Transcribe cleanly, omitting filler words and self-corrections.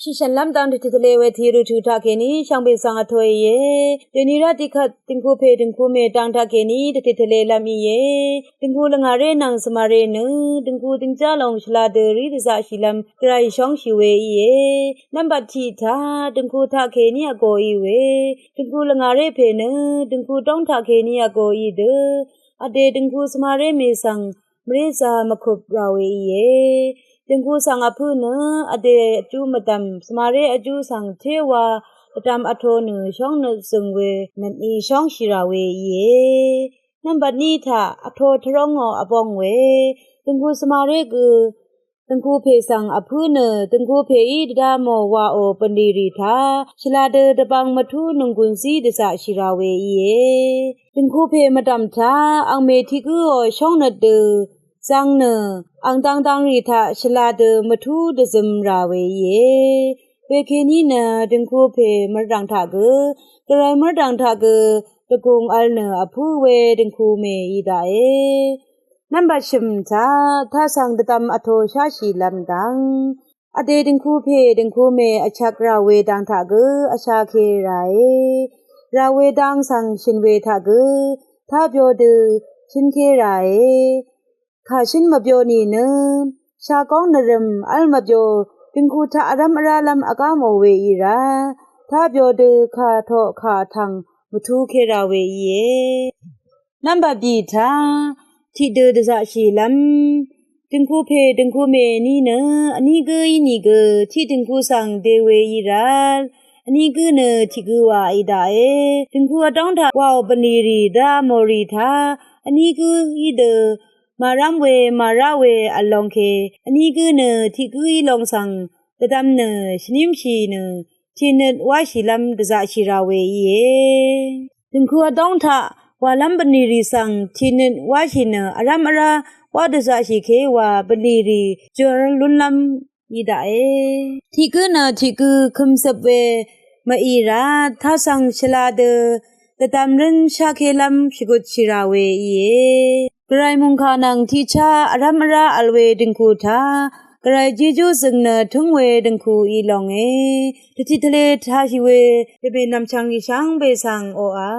ชิฉันลำตามที่ทะเลเวทีรูทูทาเกนี้ช่างเป็นสังอถอยเยเดนิราติขัดติงคูเพติงคูเมตังทาเกนี้ที่ทะเลลามีเยติงคูลงาเรนังสมาเรนติงคูติงจ้าลงชลาเดรีดิซาชิลัมกรายช่องชิเวเยนัมบัดทีทาติงคูทาเกนี้อโกอีเวติงคูลงาเรเพนติงคูต้องทาเกนี้อโกอีเดอเดติงคูสมาเรเมสังมเรซามะคุบราเวเยติงคูสังอภูนอเดจูมตัมสมาเรอจูสังเทวาตามอโทนช่องนซึงเวนันอีช่องชิราเวเยนัมบัดนี้ถ้าอโททรองอปองเวติงคูสมาเรกือติงคูเพสังอภูนติงคูเพอีดาโมวาโอปนีรีทาชลาเดตบังมทุนงกุนซีดิสะชิราเวเยติงคูเพมตัมทาอังเมทิกือช่องนเดจังเนอังตังรีทาชลาเดมทุดซึมราเวเยเวเคนีนะติงคูเพมรังทากกระไรมรังทากตะกุงอัลเนอภูเวติงคูเมอีดาเอนัมบัชิมทาทาสังตตัมอโทชาชีลัมดังอเดติงคูเพติงคูเมอชักราเวดังทากอชาเคราเอราเวดังสังชินเวทากทาเปียวเดชินเคราเอข้าชินมาเปียวนี่เนชาก้องนรมอัลมาเปียวติงคูทาอรัมอราลัมอากาโมเวอีราทาเปียวเดข้าโทข้าทังมุทุเคราเวเยนัมบะบีทาที่เดดะซะชีลัมติงคูเพติงคูเมนี่เนอันนี้กอีนี่กที่ติงคูสังเดเวอีราอันนี้กเนที่กวาอีดาเอติงคูอต้องทาวาปนีรีดาโมรีทาอันนี้กอีเดมารัมเวมาราเวอลองเคอันนี้กเนที่กอีลองสังตะดัมเนชนิมชีเนที่เนวาชีลัมดะซะชีราเวเยติงคูอต้องทาวาลัมปนีรีสังที่เนวาชีเนอรัมอราวาดซาชิเควาปนีรีจอลุนลัมอีดาเอที่กนะที่กคุมสบเวมะอีราทาสังชลาเดตะตามรันชาเคลัมชิกุชิราเวเยกรายมุงคานังที่ชาอรัมอราอัลเวดิงคูทากรายจีจูซึงนะทุงเวดิงคูอีลองเอที่ทะเลทาชิเวเปเปนำชังอีชังเบสังโออา